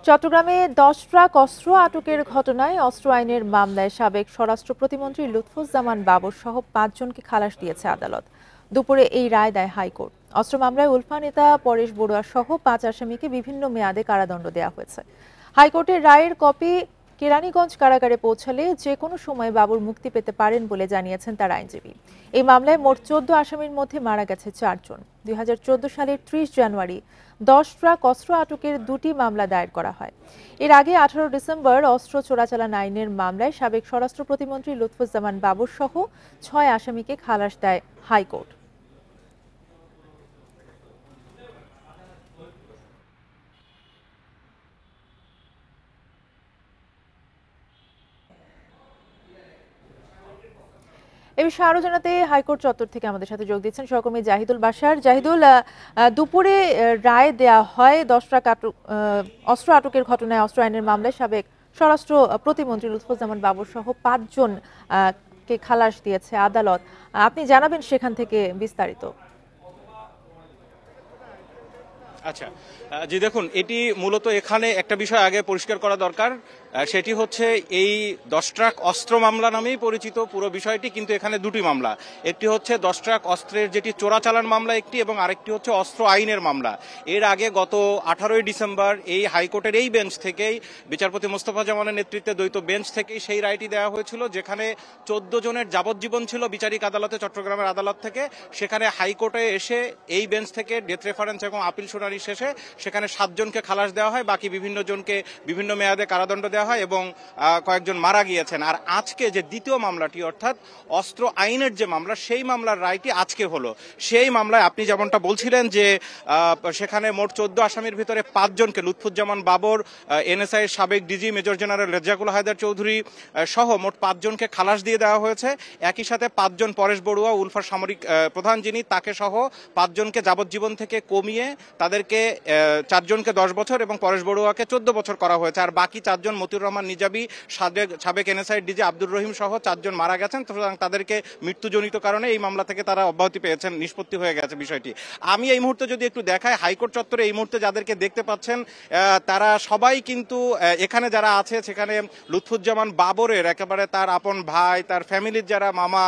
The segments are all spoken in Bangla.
চট্টগ্রামে 10 ট্রাক অস্ত্র আটকের ঘটনায় অস্ত্র আইনের মামলায় সাবেক স্বরাষ্ট্র প্রতিমন্ত্রী লুৎফুজ্জামান বাবর সহ 5 জনকে খালাস দিয়েছে আদালত। দুপুরে এই রায় দেয় হাইকোর্ট। অস্ত্র মামলায় উলফা নেতা পরেশ বড়ুয়া সহ 5 আসামিকে বিভিন্ন মেয়াদে কারাদণ্ড দেওয়া হয়েছে। হাইকোর্টের রায়ের কপি কেরানীগঞ্জ কারাগারে পৌঁছালে যে কোনো সময় বাবর মুক্তি পেতে পারেন বলে জানিয়েছেন তার আইনজীবী। এই মামলায় মোট 14 আসামির মধ্যে মারা গেছে 4 জন। 2014 সালের 30 জানুয়ারি 10 ট্রাক অস্ত্র আটকের 2টি মামলা দায়ের করা হয়। এর আগে 18 ডিসেম্বর অস্ত্র চোরাচালান আইনের মামলায় সাবেক স্বরাষ্ট্র প্রতিমন্ত্রী লুৎফুজ্জামান বাবর সহ 6 আসামিকে খালাস দেয় হাইকোর্ট। এ বিষয়ে আরো জানাতে হাইকোর্ট চত্বর থেকে আমাদের সাথে যোগ দিচ্ছেন সহকর্মী জাহিদুল বাশার। জাহিদুল, দুপুরে রায় দেয়া হয় 10 ট্রাক অস্ত্র আটকের ঘটনায় অস্ত্র আইনের মামলায় সাবেক স্বরাষ্ট্র প্রতিমন্ত্রী লুৎফুজ্জামান বাবর সহ 5 জন কে খালাস দিয়েছে আদালত। আপনি জানাবেন সেখান থেকে বিস্তারিত। আচ্ছা, জি দেখুন, এটি মূলত এখানে একটা বিষয় আগে পরিষ্কার করা দরকার। সেটি হচ্ছে এই 10 ট্রাক অস্ত্র মামলা নামেই পরিচিত পুরো বিষয়টি, কিন্তু এখানে দুটি মামলা। একটি হচ্ছে 10 ট্রাক অস্ত্রের যেটি চোরাচালান মামলা একটি, এবং আরেকটি হচ্ছে অস্ত্র আইনের মামলা। এর আগে গত 18 ডিসেম্বর এই হাইকোর্টের এই বেঞ্চ থেকেই বিচারপতি মোস্তফা জামানের নেতৃত্বে দ্বৈত বেঞ্চ থেকেই সেই রায়টি দেওয়া হয়েছিল, যেখানে 14 জনের যাবজ্জীবন ছিল বিচারিক আদালতে, চট্টগ্রামের আদালত থেকে। সেখানে হাইকোর্টে এসে এই বেঞ্চ থেকে ডেথ রেফারেন্স এবং আপিল শুনানি শেষে সেখানে 7 জনকে খালাস দেওয়া হয়, বাকি বিভিন্ন জনকে বিভিন্ন মেয়াদে কারাদণ্ড দেওয়া হয় এবং কয়েকজন মারা গিয়েছেন। আর আজকে যে দ্বিতীয় মামলাটি, অর্থাৎ অস্ত্র আইনের যে মামলা, সেই মামলার রায়টি আজকে হলো। সেই মামলায় আপনি যেমনটা বলছিলেন যে সেখানে মোট 14 আসামির ভিতরে 5 জনকে লুৎফুজ্জামান বাবর, এনএসআই এর সাবেক DG major general Rezzakul Haider Chowdhury সহ মোট 5 জনকে খালাস দিয়ে দেওয়া হয়েছে। একই সাথে 5 জন পরেশ বড়ুয়া, উলফার সামরিক প্রধান যিনি, তাকে সহ 5 জনকে যাবজ্জীবন থেকে কমিয়ে তাদেরকে 4 জনকে 10 বছর এবং পরেশ বড়ুয়াকে 14 বছর করা হয়েছে। আর বাকি 4 জন, মতিউর রহমান নিজাবী, সাবেক এনএসআই ডিজি আব্দুর রহিম সহ 4 জন মারা গেছেন। সুতরাং তাদেরকে মৃত্যুজনিত কারণে এই মামলা থেকে তারা অব্যাহতি পেয়েছেন, নিষ্পত্তি হয়ে গেছে বিষয়টি। আমি এই মুহূর্তে যদি একটু দেখাই, হাইকোর্ট চত্বরে এই মুহূর্তে যাদেরকে দেখতে পাচ্ছেন তারা সবাই কিন্তু এখানে যারা আছে, সেখানে লুৎফুজ্জামান বাবরের একেবারে তার আপন ভাই, তার ফ্যামিলির যারা মামা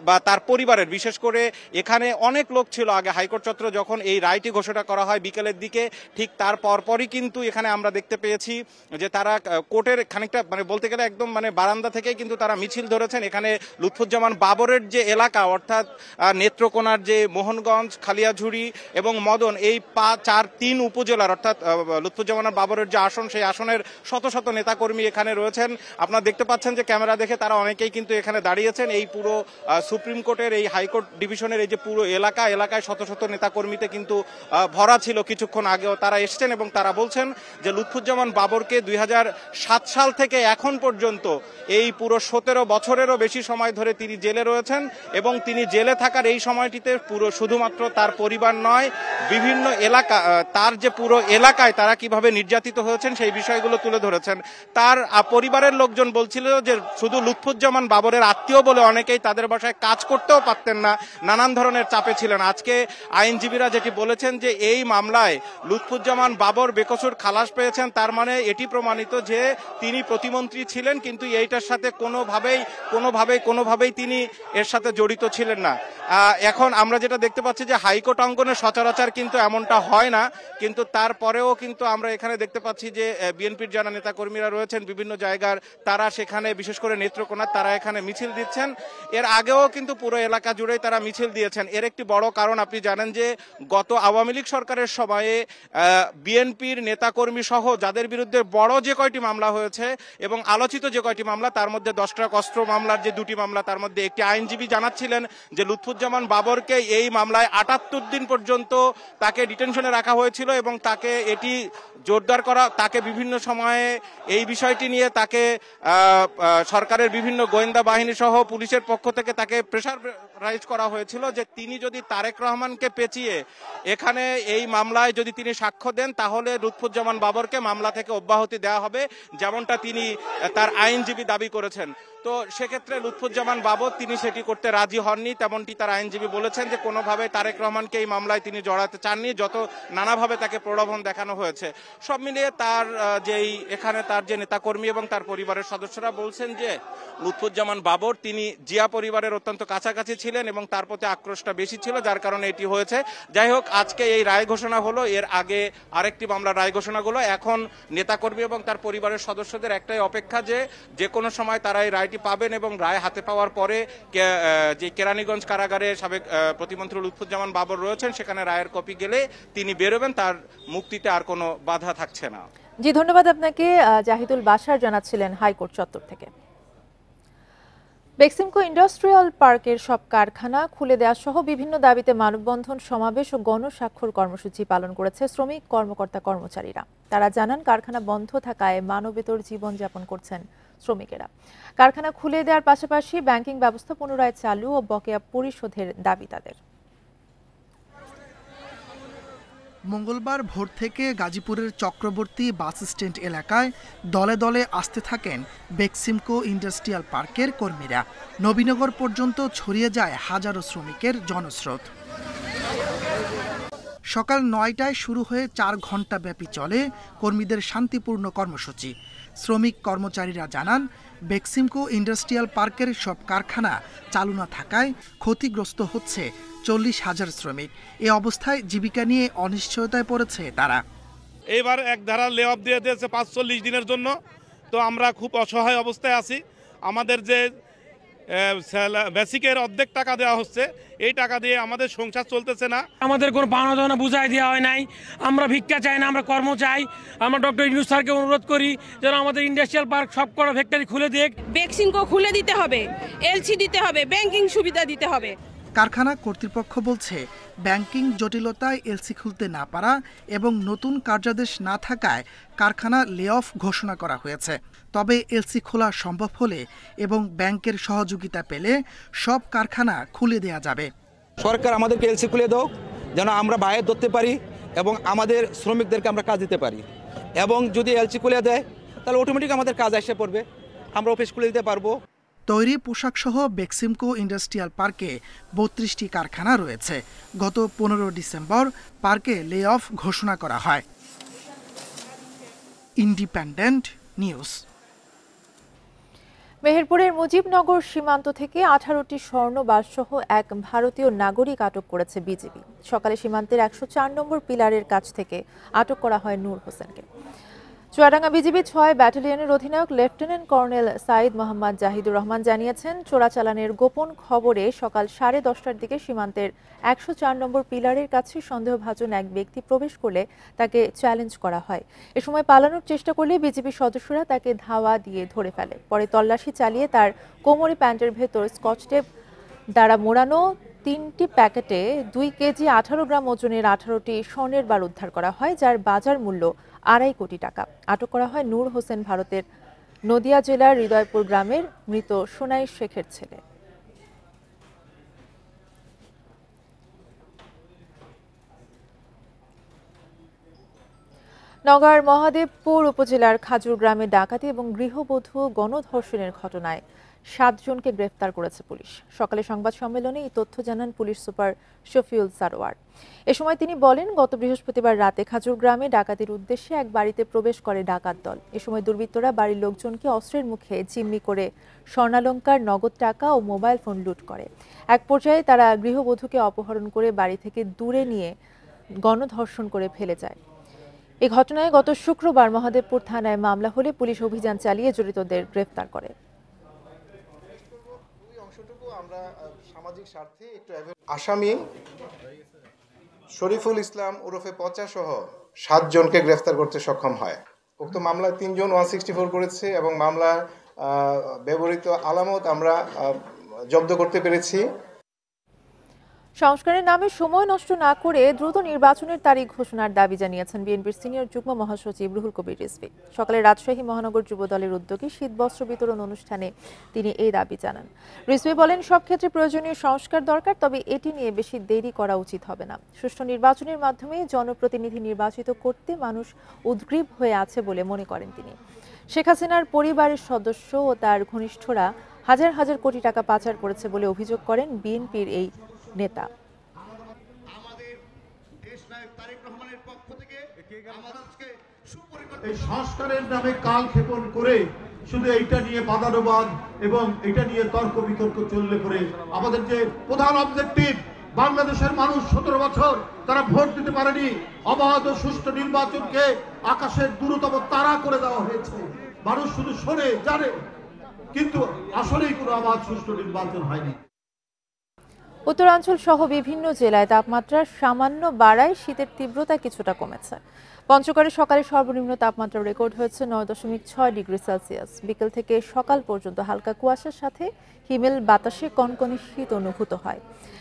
বা তার পরিবারের, বিশেষ করে এখানে অনেক লোক ছিল আগে হাইকোর্ট চত্বরে যখন এই রায়টি ঘোষণা করা হয় বিকেলের দিকে। ঠিক তার পরপরই কিন্তু এখানে আমরা দেখতে পেয়েছি যে তারা কোর্টের খানিকটা বলতে গেলে একদম বারান্দা থেকে কিন্তু তারা মিছিল ধরেছেন। এখানে লুৎফুজ্জামান বাবরের যে এলাকা, অর্থাৎ নেত্রকোনার যে মোহনগঞ্জ, খালিয়াঝুড়ি এবং মদন, এই 3 উপজেলার, অর্থাৎ লুৎফুজ্জামান বাবরের যে আসন, সেই আসনের শত শত নেতাকর্মী এখানে রয়েছেন। আপনারা দেখতে পাচ্ছেন যে ক্যামেরা দেখে তারা অনেকেই কিন্তু এখানে দাঁড়িয়েছেন। এই পুরো সুপ্রিম কোর্টের এই হাইকোর্ট ডিভিশনের এই যে পুরো এলাকায় শত শত নেতাকর্মীতে কিন্তু ভরা ছিল। কিছুক্ষণ আগেও তারা এসছেন এবং তারা বলছেন যে লুৎফুজ্জামান বাবরকে 2007 সাল থেকে এখন পর্যন্ত এই পুরো 17 বছরেরও বেশি সময় ধরে তিনি জেলে রয়েছেন, এবং তিনি জেলে থাকার এই সময়টিতে পুরো শুধুমাত্র তার পরিবার নয়, বিভিন্ন এলাকা, তার যে পুরো এলাকায় তারা কিভাবে নির্যাতিত হয়েছেন সেই বিষয়গুলো তুলে ধরেছেন। তার পরিবারের লোকজন বলছিল যে শুধু লুৎফুজ্জামান বাবরের আত্মীয় বলে অনেকেই তাদের বাসায় কাজ করতেও পারতেন না, নানান ধরনের চাপে ছিলেন। আজকে আইনজীবীরা যেটি বলেছেন যে এই মামলায় লুৎফুজ্জামান বাবর বেকসুর খালাস পেয়েছেন, তার মানে এটি প্রমাণিত যে তিনি প্রতিমন্ত্রী ছিলেন, কিন্তু এইটার সাথে কোনোভাবেই তিনি এর সাথে জড়িত ছিলেন না। এখন আমরা যেটা দেখতে পাচ্ছি যে হাইকোর্ট অঙ্গনে সচরাচর কিন্তু এমনটা হয় না, কিন্তু তারপরেও কিন্তু আমরা এখানে দেখতে পাচ্ছি যে বিএনপির যারা নেতাকর্মীরা রয়েছেন বিভিন্ন জায়গার, তারা সেখানে, বিশেষ করে নেত্রকোনার, তারা এখানে মিছিল দিচ্ছেন। এর আগেও কিন্তু পুরো এলাকা জুড়েই তারা মিছিল দিয়েছেন। এর একটি বড় কারণ আপনি জানেন যে গত আওয়ামী লীগ সরকারের সময়ে বিএনপির নেতাকর্মী সহ যাদের বিরুদ্ধে বড় যে কয়টি মামলা হয়েছে এবং আলোচিত যে কয়টি মামলা, তার মধ্যে 10 ট্রাক অস্ত্র মামলার যে 2টি মামলা, তার মধ্যে একটি আইনজীবী জানাচ্ছিলেন যে লুৎফুজ্জামান বাবরকে এই মামলায় 78 দিন পর্যন্ত তাকে ডিটেনশনে রাখা হয়েছিল, এবং তাকে এটি জোরদার করা, তাকে বিভিন্ন সময়ে এই বিষয়টি নিয়ে তাকে সরকারের বিভিন্ন গোয়েন্দা বাহিনী সহ পুলিশের পক্ষ থেকে তাকে প্রেসার রাইজ করা হয়েছিল যে তিনি যদি তারেক রহমানকে পেঁচিয়ে এখানে এই মামলায় যদি তিনি সাক্ষ্য দেন, তাহলে লুৎফুজ্জামান বাবরকে মামলা থেকে অব্যাহতি দেওয়া হবে। যেমনটা তিনি তার আইনজীবী দাবি করেছেন। তো সেক্ষেত্রে লুৎফুজ্জামান বাবর তিনি সেটি করতে রাজি হননি, তেমনটি তার আইনজীবী বলেছেন যে কোনোভাবে তারেক রহমানকে এই মামলায় তিনি জড়াতে চাননি, যত নানাভাবে তাকে প্রলোভন দেখানো হয়েছে। সব মিলিয়ে তার এখানে তার যে নেতাকর্মী এবং তার পরিবারের সদস্যরা বলছেন যে লুৎফুজ্জামান বাবর তিনি জিয়া পরিবারের অত্যন্ত কাছাকাছি ছিলেন এবং তার প্রতি আক্রোশটা বেশি ছিল, যার কারণে এটি হয়েছে। যাই হোক, আজকে এই রায় ঘোষণা হলো, এর আগে আরেকটি মামলার রায় ঘোষণা হলো। এখন নেতাকর্মী এবং তার পরিবারের সদস্যদের একটাই অপেক্ষা যে কোনো সময় তারা এই রায়টি পাবেন এবং রায় হাতে পাওয়ার পরে যে কেরানীগঞ্জ কারাগারে সাবেক প্রতিমন্ত্রী লুৎফুজ্জামান বাবর রয়েছেন সেখানে রায়ের কপি গেলে তিনি বেরোবেন, তার মুক্তিতে আর কোনো বাধা থাকছে না। জি, ধন্যবাদ আপনাকে। জাহিদুল বাশার জানাচ্ছিলেন হাইকোর্ট চত্বর থেকে। বেক্সিমকো ইন্ডাস্ট্রিয়াল পার্কের সব কারখানা খুলে দেওয়া সহ বিভিন্ন দাবিতে মানববন্ধন, সমাবেশ ও গণস্বাক্ষর কর্মসূচি পালন করেছে শ্রমিক কর্মকর্তা কর্মচারীরা। তারা জানান, কারখানা বন্ধ থাকায় মানবেতর জীবনযাপন করছেন শ্রমিকেরা। কারখানা খুলে দেওয়ার পাশাপাশি ব্যাংকিং ব্যবস্থা পুনরায় চালু ও বকেয়া পরিশোধের দাবি তাদের। মঙ্গলবার ভোর থেকে গাজীপুরের চক্রবর্তী বাস স্ট্যান্ড এলাকায় দলে দলে আসতে থাকেন বেক্সিমকো ইন্ডাস্ট্রিয়াল পার্কের কর্মীরা। নবীনগর পর্যন্ত ছড়িয়ে যায় হাজারো শ্রমিকের জনস্রোত। সকাল ৯টায় শুরু হয়ে ৪ ঘন্টা ব্যাপী চলে কর্মীদের শান্তিপূর্ণ কর্মসূচি। শ্রমিক কর্মচারীরা জানান, বেক্সিমকো ইন্ডাস্ট্রিয়াল পার্কের সব কারখানা চালু না থাকায় ক্ষতিগ্রস্ত হচ্ছে ৪০,০০০ শ্রমিক। এ অবস্থায় জীবিকা নিয়ে অনিশ্চয়তায় পড়েছে তারা। এবার এক ধারা লে অফ দিয়ে দিয়েছে ৪৫ দিনের জন্য। তো আমরা খুব অসহায় অবস্থায় আছি। আমাদের যে বেসিকের অর্ধেক টাকা দেওয়া হচ্ছে, এই টাকা দিয়ে আমাদের সংসার চলতেছে না। আমাদের কোনো পাওনা দাওনা বুঝাই দেওয়া হয় নাই। আমরা ভিক্ষা চাই না, আমরা কর্ম চাই। আমরা ডক্টর ইউনূস স্যারকে অনুরোধ করি যেন আমাদের ইন্ডাস্ট্রিয়াল পার্ক সব কটা ফ্যাক্টরি খুলে দেখ। বেক্সিমকো খুলে দিতে হবে, এলসি দিতে হবে, ব্যাংকিং সুবিধা দিতে হবে। কারখানা কর্তৃপক্ষ বলছে, ব্যাংকিং জটিলতায় এলসি খুলতে না পারা এবং নতুন কার্যাদেশ না থাকায় কারখানা লে অফ ঘোষণা করা হয়েছে। তবে এলসি খোলা সম্ভব হলে এবং ব্যাংকের সহযোগিতা পেলে সব কারখানা খুলে দেয়া যাবে। সরকার আমাদেরকে এলসি খুলে দাও, যেন আমরা বাইরে ধরতে পারি এবং আমাদের শ্রমিকদেরকে আমরা কাজ দিতে পারি। এবং যদি এলসি খুলে দেয় তাহলে অটোমেটিক আমাদের কাজ এসে পড়বে, আমরা অফিস খুলে দিতে পারবো। তৈরি পোশাক সহ বেক্সিমকো ইন্ডাস্ট্রিয়াল পার্কে ৩২টি কারখানা রয়েছে। গত ১৫ ডিসেম্বর পার্কে লে অফ ঘোষণা করা হয়। Independent news. মেহেরপুরের মুজিবনগর সীমান্ত থেকে ১৮টি স্বর্ণবাসসহ এক ভারতীয় নাগরিক আটক করেছে বিজিবি। সকালে সীমান্তের ১০৪ নম্বর পিলারের কাছ থেকে আটক করা হয় নূর হোসেনকে। চুয়াডাঙ্গা বিজিবি ৬ ব্যাটালিয়নের অধিনায়ক লেফটেন্যান্ট কর্নেল সাইদ মোহাম্মদ জাহিদুর রহমান জানিয়েছেন, চোরাচালানের গোপন খবরে সকাল 10:30টার দিকে সীমান্তের ১০৪ নম্বর পিলারের কাছে সন্দেহভাজন এক ব্যক্তি প্রবেশ করলে তাকে চ্যালেঞ্জ করা হয়। এ সময় পালানোর চেষ্টা করলে বিজিবি সদস্যরা তাকে ধাওয়া দিয়ে ধরে ফেলে। পরে তল্লাশি চালিয়ে তার কোমরে প্যান্টের ভেতর স্কচটেপ দ্বারা মোড়ানো ৩টি প্যাকেটে ২ কেজি ১৮ গ্রাম ওজনের ১৮টি স্বর্ণের বার উদ্ধার করা হয়, যার বাজার মূল্য ২.৫ কোটি টাকা। আটক করা হয় নূর হোসেন, ভারতের নদিয়া জেলার হৃদয়পুর গ্রামের মৃত সোনাই শেখের ছেলে। নওগাঁর মহাদেবপুর উপজেলার খাজুর গ্রামে ডাকাতি এবং গৃহবধূ গণধর্ষণের ঘটনায় ৭ জনকে গ্রেফতার করেছে পুলিশ। সকালে সংবাদ সম্মেলনে এই তথ্য জানান পুলিশ সুপার শফিউল সারোয়ার। এ সময় তিনি বলেন, গত বৃহস্পতিবার রাতে খাজুর গ্রামে ডাকাতির উদ্দেশ্যে এক বাড়িতে প্রবেশ করে ডাকাত দল। এ সময় দুর্বৃত্তরা বাড়ির লোকজনকে অস্ত্রের মুখে জিম্মি করে স্বর্ণালংকার, নগদ টাকা ও মোবাইল ফোন লুট করে। এক পর্যায়ে তারা গৃহবধূকে অপহরণ করে বাড়ি থেকে দূরে নিয়ে গণধর্ষণ করে ফেলে যায়। এই ঘটনায় গত শুক্রবার মহাদেবপুর থানায় মামলা হলে পুলিশ অভিযান চালিয়ে জড়িতদের গ্রেফতার করে। আসামি শরীফুল ইসলাম ওরফে পচা সহ ৭ জনকে গ্রেফতার করতে সক্ষম হয়। উক্ত মামলায় ৩ জন 164 করেছে এবং মামলার ব্যবহৃত আলামত আমরা জব্দ করতে পেরেছি। সংস্কারের নামে সময় নষ্ট না করে দ্রুত নির্বাচনের তারিখ ঘোষণার দাবি জানিয়েছেন বিএনপির সিনিয়র যুগ্ম মহাসচিব রুহুল কবির রিজভী। সকালে রাজশাহী মহানগর যুব দলের উদ্যোগে শীতবস্ত্র বিতরণ অনুষ্ঠানে তিনি এই দাবি জানান। রিজভী বলেন, সব ক্ষেত্রে প্রয়োজনীয় সংস্কার দরকার, তবে এটি নিয়ে বেশি দেরি করা উচিত হবে না। সুষ্ঠু নির্বাচনের মাধ্যমে জনপ্রতিনিধি নির্বাচিত করতে মানুষ উদ্গ্রীব হয়ে আছে বলে মনে করেন তিনি। শেখ হাসিনার পরিবারের সদস্য ও তার ঘনিষ্ঠরা হাজার হাজার কোটি টাকা পাচার করেছে বলে অভিযোগ করেন বিএনপির এই নেতা। এই সংস্কারের নামে কালক্ষেপণ করে শুধু এইটা নিয়ে বাদানুবাদ এবং এটা নিয়ে তর্ক বিতর্ক চললে পরে আমাদের যে প্রধান অবজেক্টিভ, বাংলাদেশের মানুষ 17 বছর তারা ভোট দিতে পারেনি, অবাধ ও সুষ্ঠু নির্বাচনকে আকাশের দূরতম তারা করে দেওয়া হয়েছে। মানুষ শুধু শোনে, জানে, কিন্তু আসলেই কোনো অবাধ সুষ্ঠু নির্বাচন হয়নি। উত্তরাঞ্চল সহ বিভিন্ন জেলায় তাপমাত্রা সামান্য বাড়ায় শীতের তীব্রতা কিছুটা কমেছে। পঞ্চগড়ে সকালে সর্বনিম্ন তাপমাত্রা রেকর্ড হয়েছে 9.6 ডিগ্রি সেলসিয়াস। বিকেল থেকে সকাল পর্যন্ত হালকা কুয়াশার সাথে হিমেল বাতাসে কনকনে শীত অনুভূত হয়।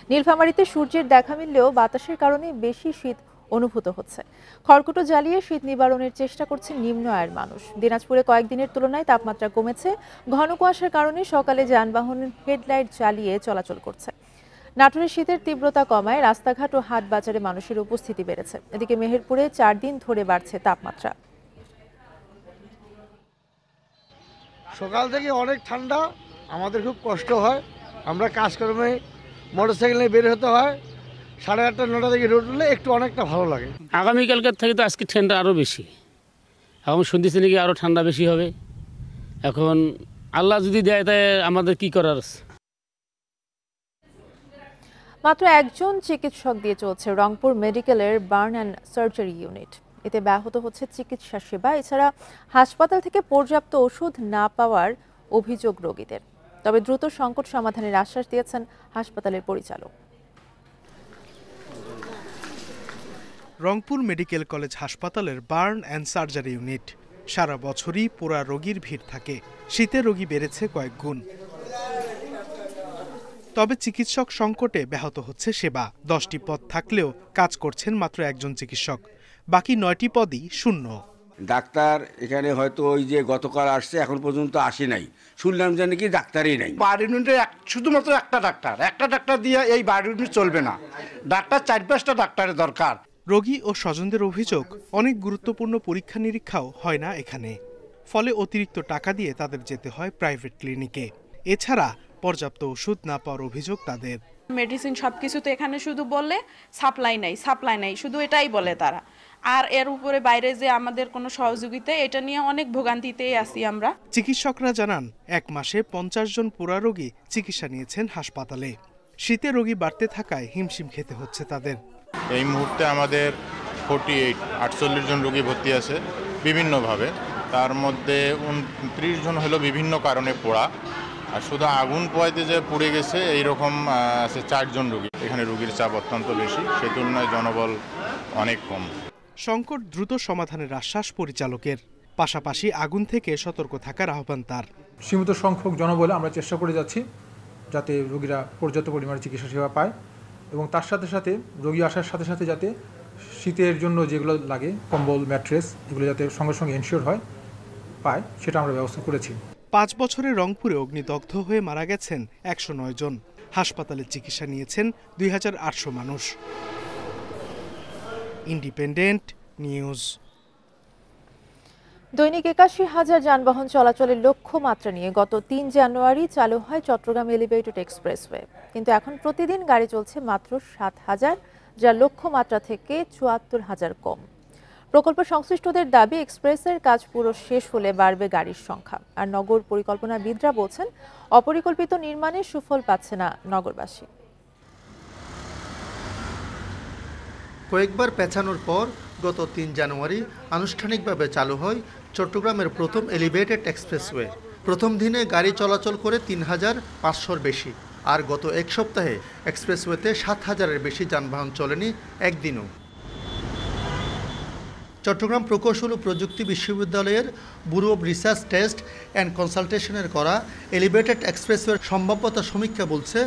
নীলফামারীতে সূর্যের দেখা মিললেও বাতাসের কারণে বেশি শীত অনুভূত হচ্ছে। খড়কুটো জ্বালিয়ে শীত নিবারণের চেষ্টা করছে নিম্ন আয়ের মানুষ। দিনাজপুরে কয়েকদিনের তুলনায় তাপমাত্রা কমেছে। ঘন কুয়াশার কারণে সকালে যানবাহন হেডলাইট জ্বালিয়ে চলাচল করছে। নাটোরে শীতের তীব্রতা কমায় রাস্তাঘাট ও হাট বাজারে মানুষের উপস্থিতি বেড়েছে। এদিকে মেহেরপুরে 4 দিন ধরে বাড়ছে তাপমাত্রা। সকাল থেকে অনেক ঠান্ডা, আমাদের খুব কষ্ট হয়। আমরা কাজকর্মে মোটরসাইকেল নিয়ে বের হতে হয়। 8:30 9টা থেকে রোদ উঠলে একটু অনেকটা ভালো লাগে। আগামীকালকের থেকে তো আজকে ঠান্ডা আরও বেশি। এখন শুনতেছি নাকি আরও ঠান্ডা বেশি হবে। এখন আল্লাহ যদি দেয় তাই আমাদের কি করার আছে। মাত্র একজন চিকিৎসক দিয়ে চলছে রংপুর মেডিকেলের বার্ন অ্যান্ড সার্জারি ইউনিট। এতে ব্যাহত হচ্ছে চিকিৎসা সেবা। এছাড়া হাসপাতাল থেকে পর্যাপ্ত ওষুধ না পাওয়ার অভিযোগ রোগীদের। তবে দ্রুত সংকট সমাধানের আশ্বাস দিয়েছেন হাসপাতালের পরিচালক। রংপুর মেডিকেল কলেজ হাসপাতালের বার্ন অ্যান্ড সার্জারি ইউনিট সারা বছরই পোড়া রোগীর ভিড় থাকে। শীতে রোগী বেড়েছে কয়েক গুণ। তবে চিকিৎসক সংকটে ব্যাহত হচ্ছে সেবা। 10টি পদ থাকলেও কাজ করছেন মাত্র একজন চিকিৎসক, বাকি 9টি পদই শূন্য। ডাক্তার এখানে হয়তো ওই যে গতকাল আসছে এখন পর্যন্ত আসে নাই, শুনলাম যে নাকি ডাক্তারই নাই। বার্ন ইউনিটে শুধুমাত্র একটা ডাক্তার দিয়ে এই বার্ন ইউনিট চলবে না। ডাক্তার 4-5টা ডাক্তারের দরকার। রোগী ও স্বজনদের অভিযোগ, অনেক গুরুত্বপূর্ণ পরীক্ষা নিরীক্ষাও হয় না এখানে। ফলে অতিরিক্ত টাকা দিয়ে তাদের যেতে হয় প্রাইভেট ক্লিনিকে। এছাড়া পর্যাপ্ত ওষুধ না পাওয়ার অভিযোগ তাদের। মেডিসিন সবকিছু তো এখানে শুধু বলে সাপ্লাই নাই, শুধু এটাই বলে তারা। আর এর উপরে বাইরে যে আমাদের কোনো সহযোগিতা, এটা নিয়ে অনেক ভোগান্তিতেই আছি আমরা। চিকিৎসকরা জানান 1 মাসে 50 জন পোড়া রোগী চিকিৎসা নিয়েছেন হাসপাতালে। শীতে রোগী বাড়তে থাকায় হিমশিম খেতে হচ্ছে তাদের। এই মুহূর্তে আমাদের 48 জন রোগী ভর্তি আছে বিভিন্নভাবে। তার মধ্যে 29 জন হলো বিভিন্ন কারণে পোড়া, আর শুধু আগুন পোয়াইতে যে পুড়ে গেছে এইরকম আছে 4 জন রোগী। এখানে রোগীর চাপ অত্যন্ত বেশি, সেই তুলনায় জনবল অনেক কম। সংকট দ্রুত সমাধানের আশ্বাস পরিচালকের, পাশাপাশি আগুন থেকে সতর্ক থাকার আহ্বান তার। সীমিত সংখ্যক জনবলে আমরা চেষ্টা করে যাচ্ছি যাতে রোগীরা পর্যাপ্ত পরিমাণে চিকিৎসা সেবা পায়, এবং তার সাথে সাথে রোগী আসার সাথে সাথে যাতে শীতের জন্য যেগুলো লাগে কম্বল, ম্যাট্রেস, এগুলো যাতে সঙ্গে সঙ্গে এনশিওর হয় পায়, সেটা আমরা ব্যবস্থা করেছি। 5 বছরে রংপুরে অগ্নিদগ্ধ হয়ে মারা গেছেন 109 জন। হাসপাতালে চিকিৎসা নিয়েছেন 2800 মানুষ। Independent news. দৈনিক 81,000 যানবাহন চলাচলের লক্ষ্যমাত্রা নিয়ে গত 3 জানুয়ারি চালু হয় চট্টগ্রাম এলিভেটেড এক্সপ্রেসওয়ে। কিন্তু এখন প্রতিদিন গাড়ি চলছে মাত্র 7,000, যা লক্ষ্যমাত্রা থেকে 74,000 কম। প্রকল্প সংশ্লিষ্টদের দাবি, এক্সপ্রেসের কাজ পুরো শেষ হলে বাড়বে গাড়ির সংখ্যা। আর নগর পরিকল্পনাবিদরা বলছেন, অপরিকল্পিত নির্মাণে সুফল পাচ্ছে না নগরবাসী। কয়েকবার পেছানোর পর গত 3 জানুয়ারি আনুষ্ঠানিকভাবে চালু হয় চট্টগ্রামের প্রথম এলিভেটেড এক্সপ্রেসওয়ে। প্রথম দিনে গাড়ি চলাচল করে 3,500-র বেশি। আর গত 1 সপ্তাহে এক্সপ্রেসওয়েতে 7,000-এর বেশি যানবাহন চলেনি একদিনও। চট্টগ্রাম প্রকৌশল ও প্রযুক্তি বিশ্ববিদ্যালয়ের bureau of research test and কনসালটেশনের করা এলিভেটেড এক্সপ্রেসওয়ের সম্ভাব্যতা সমীক্ষা বলছে,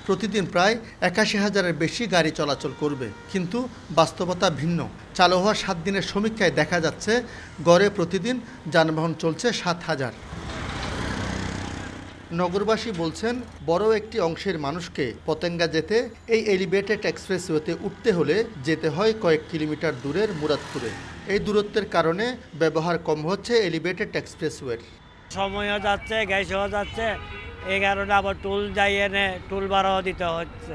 প্রতিদিন প্রায় 81,000-এর বেশি গাড়ি চলাচল করবে। কিন্তু বাস্তবতা ভিন্ন। চালু হওয়া 7 দিনের সমীক্ষায় দেখা যাচ্ছে গড়ে প্রতিদিন যানবাহন চলছে 7,000। নগরবাসী বলছেন, বড় একটি অংশের মানুষকে পতেঙ্গা যেতে এই এলিভেটেড এক্সপ্রেসওয়েতে উঠতে হলে যেতে হয় কয়েক কিলোমিটার দূরের মুরাদপুরে। এই দূরত্বের কারণে ব্যবহার কম হচ্ছে এলিভেটেড এক্সপ্রেসওয়ের। সময়ও যাচ্ছে, গ্যাসও যাচ্ছে, এই কারণে আবার টুল যাই এনে টুল ভাড়াও দিতে হচ্ছে।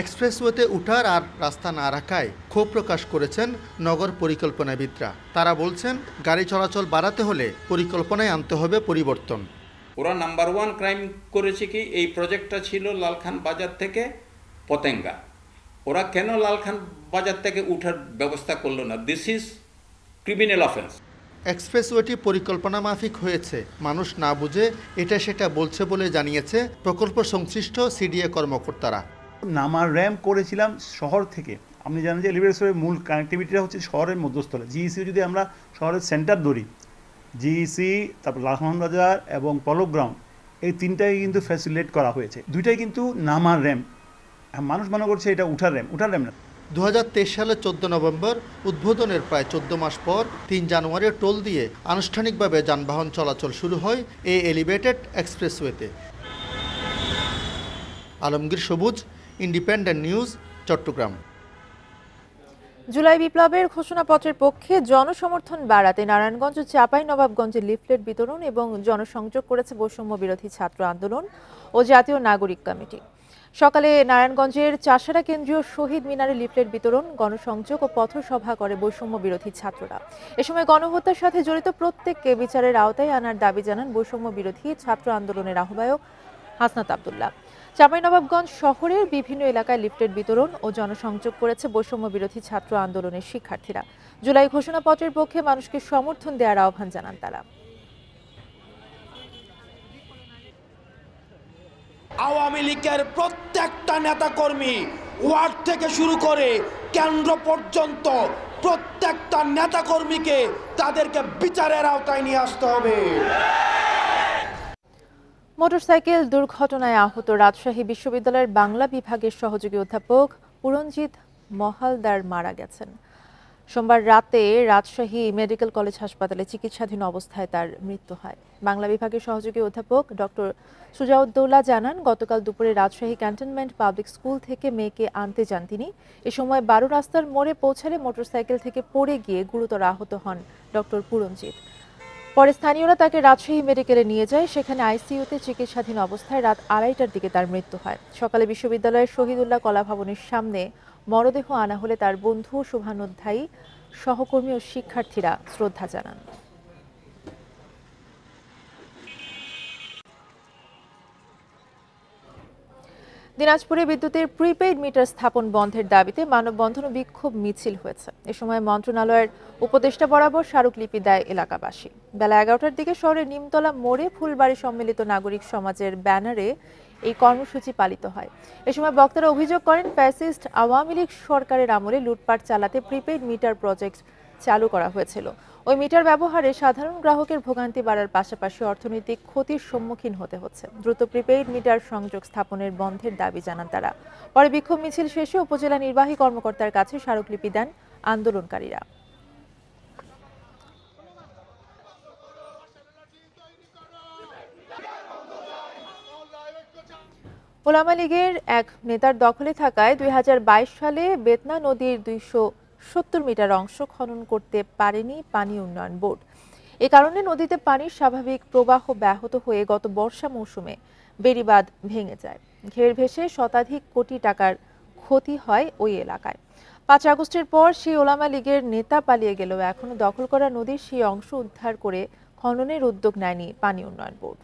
এক্সপ্রেসওয়েতে উঠার আর রাস্তা না রাখায় ক্ষোভ প্রকাশ করেছেন নগর পরিকল্পনাবিদরা। তারা বলছেন, গাড়ি চলাচল বাড়াতে হলে পরিকল্পনায় আনতে হবে পরিবর্তন। ওরা নাম্বার 1 ক্রাইম করেছে কি, এই প্রজেক্টটা ছিল লালখান বাজার থেকে পতেঙ্গা। ওরা কেন লালখান বাজার থেকে উঠার ব্যবস্থা করলো না? This is criminal offence. এক্সপ্রেসওয়েটি পরিকল্পনা মাফিক হয়েছে, মানুষ না বুঝে এটা সেটা বলছে বলে জানিয়েছে প্রকল্প সংশ্লিষ্ট সিডিএ কর্মকর্তারা। নামার র্যাম্প করেছিলাম শহর থেকে। আপনি জানেন যে এলিভেটরের মূল কানেক্টিভিটিটা হচ্ছে শহরের মধ্যস্থলে। জিইসি যদি আমরা শহরের সেন্টার ধরি, জিইসি, তারপর লালখান বাজার এবং পলক গ্রাউন্ড, এই তিনটাই কিন্তু ফ্যাসিলিটেট করা হয়েছে। দুইটাই কিন্তু নামার র্যাম্প। মানুষ মনে করছে এটা উঠার র্যাম্প না। 2023 সালের 14 নভেম্বর উদ্বোধনের প্রায় 14 মাস পর 3 জানুয়ারি টোল দিয়ে আনুষ্ঠানিকভাবে যানবাহন চলাচল শুরু হয় এই এলিভেটেড এক্সপ্রেসওয়েতে। আলমগীর সবুজ, ইন্ডিপেন্ডেন্ট নিউজ, চট্টগ্রাম। জুলাই বিপ্লবের ঘোষণাপত্রের পক্ষে জনসমর্থন বাড়াতে নারায়ণগঞ্জ ও চাঁপাইনবাবগঞ্জে লিফলেট বিতরণ এবং জনসংযোগ করেছে বৈষম্য বিরোধী ছাত্র আন্দোলন ও জাতীয় নাগরিক কমিটি। সকালে নারায়ণগঞ্জের চাষারা কেন্দ্রীয় শহীদ মিনারে লিফলেট বিতরণ, গণসংযোগ ও পথসভা করে বৈষম্য বিরোধী ছাত্ররা। এ সময় গণহত্যার সাথে জড়িত প্রত্যেককে বিচারের আওতায় আনার দাবি জানান বৈষম্য বিরোধী ছাত্র আন্দোলনের আহ্বায়ক হাসনাত আব্দুল্লাহ। চাঁপাইনবাবগঞ্জ শহরের বিভিন্ন এলাকায় লিফলেট বিতরণ ও জনসংযোগ করেছে বৈষম্য বিরোধী ছাত্র আন্দোলনের শিক্ষার্থীরা। জুলাই ঘোষণাপত্রের পক্ষে মানুষকে সমর্থন দেওয়ার আহ্বান জানান তারা। আওয়ামী লীগের প্রত্যেকটা নেতাকর্মী, ওয়ার্ড থেকে শুরু করে কেন্দ্র পর্যন্ত প্রত্যেকটা নেতাকর্মীকে তাদেরকে বিচারের আওতায় নিয়ে আসতে হবে। মোটরসাইকেল দুর্ঘটনায় আহত রাজশাহী বিশ্ববিদ্যালয়ের বাংলা বিভাগের সহযোগী অধ্যাপক পুরঞ্জিত মহালদার মারা গেছেন। সোমবার রাতে রাজশাহী মেডিকেল কলেজ হাসপাতালে চিকিৎসাধীন অবস্থায় তার মৃত্যু হয়। বাংলা বিভাগের সহযোগী অধ্যাপক ডক্টর সুজাউদ্দৌলা জানান, গতকাল দুপুরে রাজশাহী ক্যান্টনমেন্ট পাবলিক স্কুল থেকে মেয়েকে আনতে যান তিনি। এ সময় 12 রাস্তার মোড়ে পৌঁছালে মোটরসাইকেল থেকে পড়ে গিয়ে গুরুতর আহত হন ডক্টর পুরঞ্জিত। পরে স্থানীয়রা তাকে রাজশাহী মেডিকেলে নিয়ে যায়। সেখানে আইসিইউতে চিকিৎসাধীন অবস্থায় রাত 2:30টার দিকে তার মৃত্যু হয়। সকালে বিশ্ববিদ্যালয়ের শহীদুল্লাহ কলা ভবনের সামনে মরদেহ আনা হলে তার বন্ধু, শুভানুধ্যায়ী, সহকর্মী ও শিক্ষার্থীরা শ্রদ্ধা জানান। দিনাজপুরে বিদ্যুতের প্রিপেইড মিটার স্থাপন বন্ধের দাবিতে মানববন্ধন ও বিক্ষোভ মিছিল হয়েছে। এ সময় মন্ত্রণালয়ের উপদেষ্টা বরাবর স্মারকলিপি দেয় এলাকাবাসী। বেলা 11টার দিকে শহরের নিমতলা মোড়ে ফুলবাড়ি সম্মিলিত নাগরিক সমাজের ব্যানারে এই কর্মসূচি পালিত হয়। এ সময় বক্তারা অভিযোগ করেন, ফ্যাসিস্ট আওয়ামী লীগ সরকারের আমলে লুটপাট চালাতে প্রিপেইড মিটার প্রজেক্ট চালু করা হয়েছিল। ওই মিটার ব্যবহারে সাধারণ গ্রাহকের ভোগান্তি বাড়ার পাশাপাশি অর্থনৈতিক ক্ষতির সম্মুখীন হতে হচ্ছে। দ্রুত প্রিপেইড মিটার সংযোগ স্থাপনের বন্ধের দাবি জানান তারা। পরে বিক্ষোভ মিছিল শেষে উপজেলা নির্বাহী কর্মকর্তার কাছে স্মারকলিপি দেন আন্দোলনকারীরা। ওলামা লীগের এক নেতার দখলে থাকায় 2022 সালে বেতনা নদীর 270 মিটার অংশ খনন করতে পারেনি পানি উন্নয়ন বোর্ড। এ কারণে নদীতে পানির স্বাভাবিক প্রবাহ ব্যাহত হয়ে গত বর্ষা মৌসুমে বেড়িবাঁধ ভেঙে যায়। ঘের ভেসে শতাধিক কোটি টাকার ক্ষতি হয় ওই এলাকায়। 5 আগস্টের পর সেই ওলামা লীগের নেতা পালিয়ে গেলেও এখনো দখল করা নদীর সেই অংশ উদ্ধার করে খননের উদ্যোগ নেয়নি পানি উন্নয়ন বোর্ড।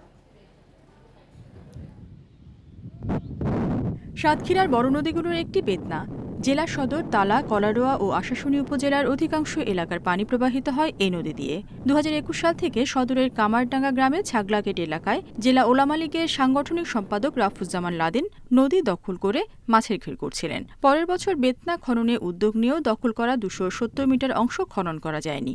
সাতক্ষীরার বড় নদীগুলোর একটি বেতনা। জেলা সদর, তালা, কলারোয়া ও আশাশুনি উপজেলার অধিকাংশ এলাকার পানি প্রবাহিত হয় এই নদী দিয়ে। 2021 সাল থেকে সদরের কামারডাঙ্গা গ্রামে ছাগলাগেট এলাকায় জেলা ওলামা লীগের সাংগঠনিক সম্পাদক রাফুজ্জামান লাদেন নদী দখল করে মাছের ঘের করছিলেন। পরের বছর বেতনা খননে উদ্যোগ নিয়েও দখল করা 270 মিটার অংশ খনন করা যায়নি।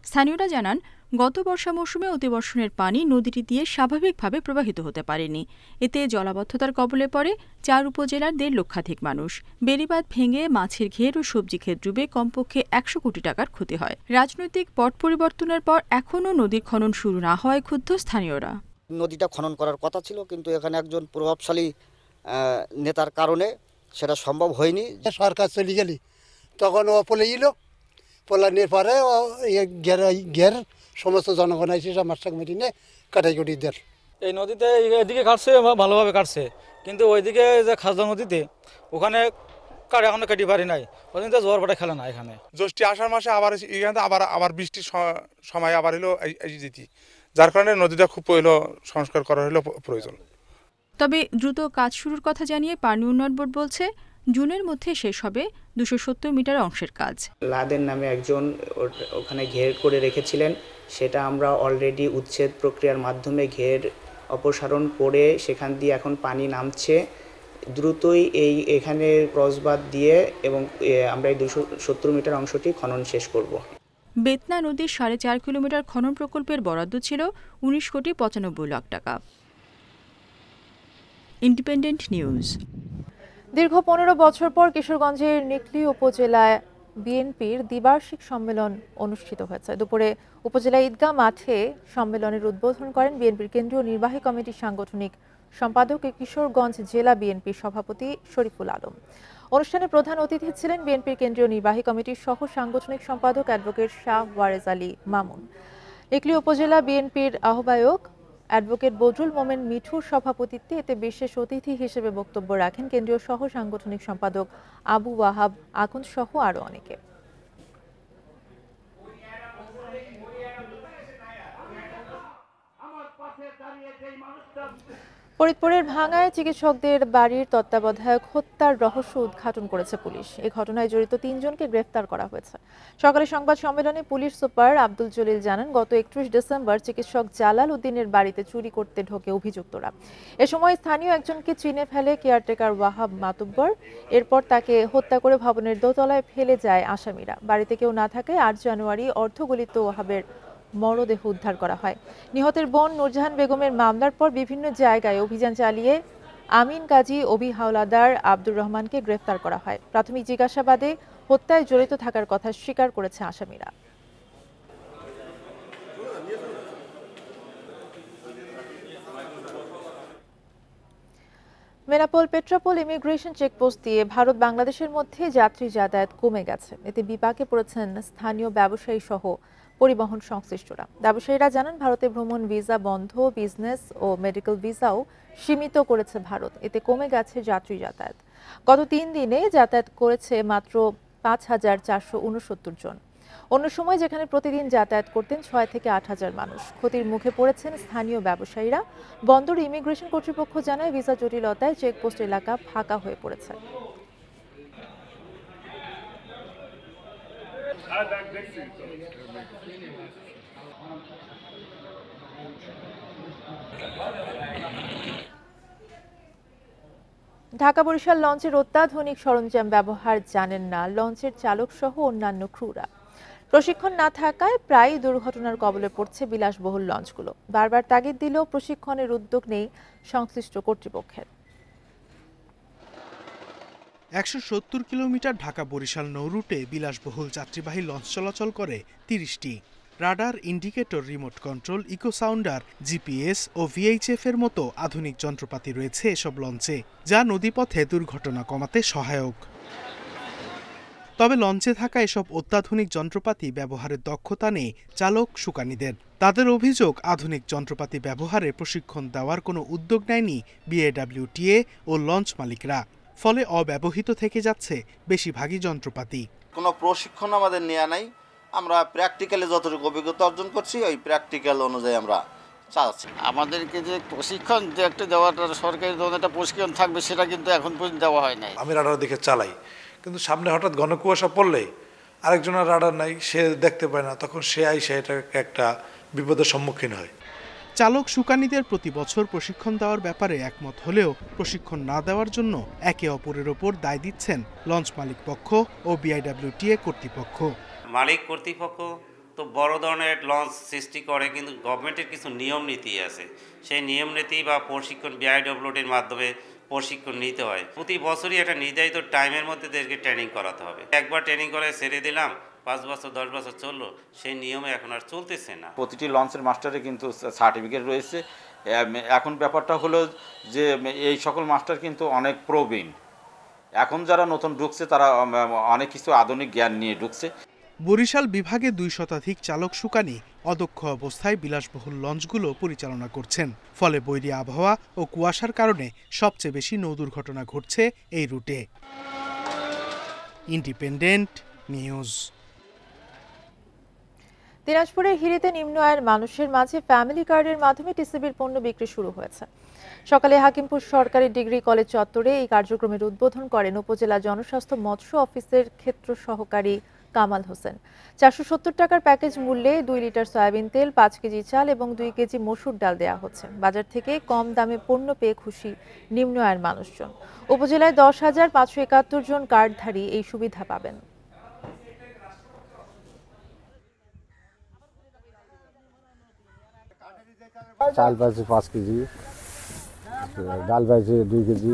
স্থানীয়রা জানান, গত বর্ষা মৌসুমে অতিবর্ষণের পানি নদীটি দিয়ে স্বাভাবিকভাবে প্রবাহিত হতে পারেনি। এতে জলাবদ্ধতার কবলে পড়ে 4 উপজেলার 1.5 লক্ষাধিক মানুষ। বেড়িবাঁধ ভেঙে মাছের ঘের ও সবজি ক্ষেত ডুবে কমপক্ষে 100 কোটি টাকার ক্ষতি হয়। রাজনৈতিক পট পরিবর্তনের পর এখনও নদীর খনন শুরু না হওয়ায় ক্ষুব্ধ স্থানীয়রা। নদীটা খনন করার কথা ছিল, কিন্তু এখানে একজন প্রভাবশালী নেতার কারণে সেটা সম্ভব হয়নি। সরকার চলে গেলি তখন ও পলে এলো, পলানির পরে গের সমস্ত জনগণ এসে মাছটা মেরিনে কাটাইকুটি দের। এই নদীতে এদিকে কাটছে ভালোভাবে কাটছে, কিন্তু ওইদিকে যে খাজা নদীতে ওখানে এখনো কাটি পারি নাই, ওদিন তো জোয়ার ভাটা খেলে না এখানে। জ্যৈষ্ঠ আষাঢ় মাসে আবার এখানে আবার বৃষ্টির সময় আবার হলো এই যেটি, যার কারণে নদীটা খুব সংস্কার করা হলো প্রয়োজন। তবে দ্রুত কাজ শুরুর কথা জানিয়ে পানি উন্নয়ন বোর্ড বলছে জুনের মধ্যে শেষ হবে 270 মিটার অংশের কাজ। লাদেন নামে একজন ওখানে ঘের করে রেখেছিলেন, সেটা আমরা অলরেডি উচ্ছেদ প্রক্রিয়ার মাধ্যমে ঘের অপসারণ করে সেখান দিয়ে এখন পানি নামছে। দ্রুতই এখানে ক্রসবাদ দিয়ে এবং আমরা এই 270 মিটার অংশটি খনন শেষ করব। বেতনা নদীর 4.5 কিলোমিটার খনন প্রকল্পের বরাদ্দ ছিল 19,95,00,000 টাকা। Independent news. দীর্ঘ 15 বছর পর কিশোরগঞ্জের নিকলী উপজেলায় বিএনপির দ্বিবার্ষিক সম্মেলন অনুষ্ঠিত হয়েছে। দুপুরে উপজেলা ঈদগাহ মাঠে সম্মেলনের উদ্বোধন করেন বিএনপির কেন্দ্রীয় নির্বাহী কমিটির সাংগঠনিক সম্পাদক ও কিশোরগঞ্জ জেলা বিএনপির সভাপতি শরীফুল আলম। অনুষ্ঠানে প্রধান অতিথি ছিলেন বিএনপির কেন্দ্রীয় নির্বাহী কমিটির সহ সাংগঠনিক সম্পাদক অ্যাডভোকেট শাহ ওয়ারেজ আলী মামুন। নিকলী উপজেলা বিএনপির আহ্বায়ক অ্যাডভোকেট বদরুল মোমেন মিঠুর সভাপতিত্বে এতে বিশেষ অতিথি হিসেবে বক্তব্য রাখেন কেন্দ্রীয় সহ সাংগঠনিক সম্পাদক আবু ওয়াহাব আকুন্দ সহ আরো অনেকে। ফরিদপুরের ভাঙ্গায় চিকিৎসকদের বাড়ির তত্ত্বাবধায়ক হত্যার রহস্য উদ্ঘাটন করেছে পুলিশ। এই ঘটনায় জড়িত 3 জনকে গ্রেফতার করা হয়েছে। সকালে সংবাদ সম্মেলনে পুলিশ সুপার আব্দুল জলিল জানান, গত 31 ডিসেম্বর চিকিৎসক জালাল উদ্দিনের বাড়িতে চুরি করতে ঢোকে অভিযুক্তরা। এ সময় স্থানীয় একজনকে চিনে ফেলে কেয়ারটেকার ওয়াহাব মাতুব্বর। এরপর তাকে হত্যা করে ভবনের দোতলায় ফেলে যায় আসামিরা। বাড়িতে কেউ না থাকায় 8 জানুয়ারি অর্ধগলিত ওয়াহাবের মরদেহ উদ্ধার করা হয়। নিহতের বোন নূরজাহান বেগমের মামলার পর বিভিন্ন জায়গায় অভিযান চালিয়ে আমিন কাজী, অবি হাওলাদার, আব্দুর রহমানকে গ্রেফতার করা হয়। প্রাথমিক জিজ্ঞাসাবাদে হত্যায় জড়িত থাকার কথা স্বীকার করেছে আসামিরা। মেনাপোল পেট্রাপোল ইমিগ্রেশন চেকপোস্ট দিয়ে ভারত বাংলাদেশের মধ্যে যাত্রী যাতায়াত কমে গেছে। এতে বিপাকে পড়েছেন স্থানীয় ব্যবসায়ী সহ পরিবহন সংশ্লিষ্টরা। ব্যবসায়ীরা জানান, ভারতে ভ্রমণ ভিসা বন্ধ, বিজনেস ও মেডিকেল ভিসাও সীমিত করেছে ভারত। এতে কমে গেছে যাত্রী যাতায়াত। গত 3 দিনে যাতায়াত করেছে মাত্র 5,469 জন। অন্য সময় যেখানে প্রতিদিন যাতায়াত করতেন 6 থেকে 8,000 মানুষ। ক্ষতির মুখে পড়েছেন স্থানীয় ব্যবসায়ীরা। বন্দর ইমিগ্রেশন কর্তৃপক্ষ জানায়, ভিসা জটিলতায় চেকপোস্ট এলাকা ফাঁকা হয়ে পড়েছে। ঢাকা বরিশাল লঞ্চের অত্যাধুনিক সরঞ্জাম ব্যবহার জানেন না লঞ্চের চালক সহ অন্যান্য ক্রুরা। প্রশিক্ষণ না থাকায় প্রায় দুর্ঘটনার কবলে পড়ছে বিলাসবহুল লঞ্চগুলো। বারবার তাগিদ দিলেও প্রশিক্ষণের উদ্যোগ নেই সংশ্লিষ্ট কর্তৃপক্ষের। 170 কিলোমিটার ঢাকা বরিশাল নৌরুটে বিলাসবহুল যাত্রীবাহী লঞ্চ চলাচল করে 30টি। Radar, indicator, remote control, echo sounder, GPS ও ভিএইচএফ এর মতো আধুনিক যন্ত্রপাতি রয়েছে এসব লঞ্চে, যা নদীপথে দুর্ঘটনা কমাতে সহায়ক। তবে লঞ্চে থাকা এসব অত্যাধুনিক যন্ত্রপাতি ব্যবহারের দক্ষতা নেই চালক সুকানীদের। তাদের অভিযোগ, আধুনিক যন্ত্রপাতি ব্যবহারে প্রশিক্ষণ দেওয়ার কোনো উদ্যোগ নেয়নি বিএডব্লিউটিএ ও লঞ্চ মালিকরা। ফলে অব্যবহৃত থেকে যাচ্ছে বেশিরভাগই যন্ত্রপাতি। কোনো প্রশিক্ষণ আমাদের নেওয়া নাই। আমরা প্র্যাকটিক্যালে যতটুকু অভিজ্ঞতা অর্জন করছি ওই প্র্যাকটিক্যাল অনুযায়ী আমরা চালাচ্ছি। আমাদেরকে যে প্রশিক্ষণ যে একটা দেওয়াটা সরকারি ধরনের একটা প্রশিক্ষণ থাকবে সেটা কিন্তু এখন পর্যন্ত দেওয়া হয় নাই। আমি রাডার দেখে চালাই, কিন্তু সামনে হঠাৎ ঘন কুয়াশা পড়লে আরেকজনের রাডার নাই, সে দেখতে পায় না, তখন সে এটাকে একটা বিপদের সম্মুখীন হয়। চালক সুকানীদের প্রতি বছর প্রশিক্ষণ দেওয়ার ব্যাপারে একমত হলেও প্রশিক্ষণ না দেওয়ার জন্য একে অপরের ওপর দায় দিচ্ছেন লঞ্চ মালিক পক্ষ ও বিআইডব্লিউটিএ কর্তৃপক্ষ। মালিক কর্তৃপক্ষ তো বড় ধরনের লঞ্চ সৃষ্টি করে, কিন্তু গভর্নমেন্টের কিছু নিয়ম নীতি আছে, সেই নিয়ম নীতি বা প্রশিক্ষণ বিআইডব্লিউটির মাধ্যমে প্রশিক্ষণ নিতে হয়। প্রতি বছরই একটা নির্ধারিত টাইমের মধ্যে তাদেরকে ট্রেনিং করাতে হবে। একবার ট্রেনিং করে ছেড়ে দিলাম, 5 বছর 10 বছর চললো, সেই নিয়মে এখন আর চলতেছে না। প্রতিটি লঞ্চের মাস্টারে কিন্তু সার্টিফিকেট রয়েছে। এখন ব্যাপারটা হলো যে এই সকল মাস্টার কিন্তু অনেক প্রবীণ। এখন যারা নতুন ঢুকছে তারা অনেক কিছু আধুনিক জ্ঞান নিয়ে ঢুকছে। বরিশাল বিভাগে 2 শতাধিক চালক শুকানি অদক্ষ অবস্থায় বিলাসবহুল লঞ্চগুলো পরিচালনা করছেন। ফলে বৈরী আবহাওয়া ও কুয়াশার কারণে সবচেয়ে বেশি নৌ দুর্ঘটনা ঘটছে এই রুটে। Independent news. দিনাজপুরের হিরিতে নিম্ন আয়ের মানুষের মাঝে ফ্যামিলি কার্ডের মাধ্যমে টিসিবির পণ্য বিক্রি শুরু হয়েছে। সকালে হাকিমপুর সরকারি ডিগ্রি কলেজ চত্বরে এই কার্যক্রমের উদ্বোধন করেন উপজেলা জনস্বাস্থ্য মৎস্য অফিসের ক্ষেত্র সহকারী কামাল হোসেন। 470 টাকার প্যাকেজ মূল্যে 2 লিটার সয়াবিন তেল, 5 কেজি চাল এবং 2 কেজি মসুর ডাল দেওয়া হচ্ছে। বাজার থেকে কম দামে পণ্য পেয়ে খুশি নিম্ন আয়ের মানুষজন। উপজেলায় 10,571 জন কার্ডধারী এই সুবিধা পাবেন। চাল পাইছে 5 কেজি, ডাল পাইছে 2 কেজি,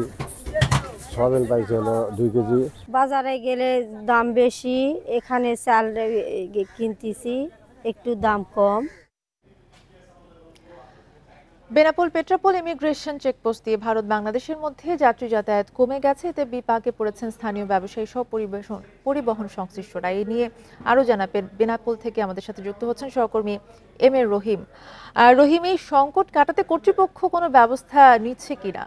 সয়াবিন পাইছে হলো 2 কেজি। বাজারে গেলে দাম বেশি, এখানে চাল কিনতেছি একটু দাম কম। বেনাপোল পেট্রাপোল ইমিগ্রেশন চেকপোস্ট দিয়ে ভারত বাংলাদেশের মধ্যে যাত্রী যাতায়াত কমে গেছে। এতে বিপাকে পড়েছেন স্থানীয় ব্যবসায়ী সহ পরিবহন সংশ্লিষ্টরা। এই নিয়ে আরও জানাবেন বেনাপোল থেকে আমাদের সাথে যুক্ত হচ্ছেন সহকর্মী এম এ রহিম। রহিম, এই সংকট কাটাতে কর্তৃপক্ষ কোনো ব্যবস্থা নিচ্ছে কিনা?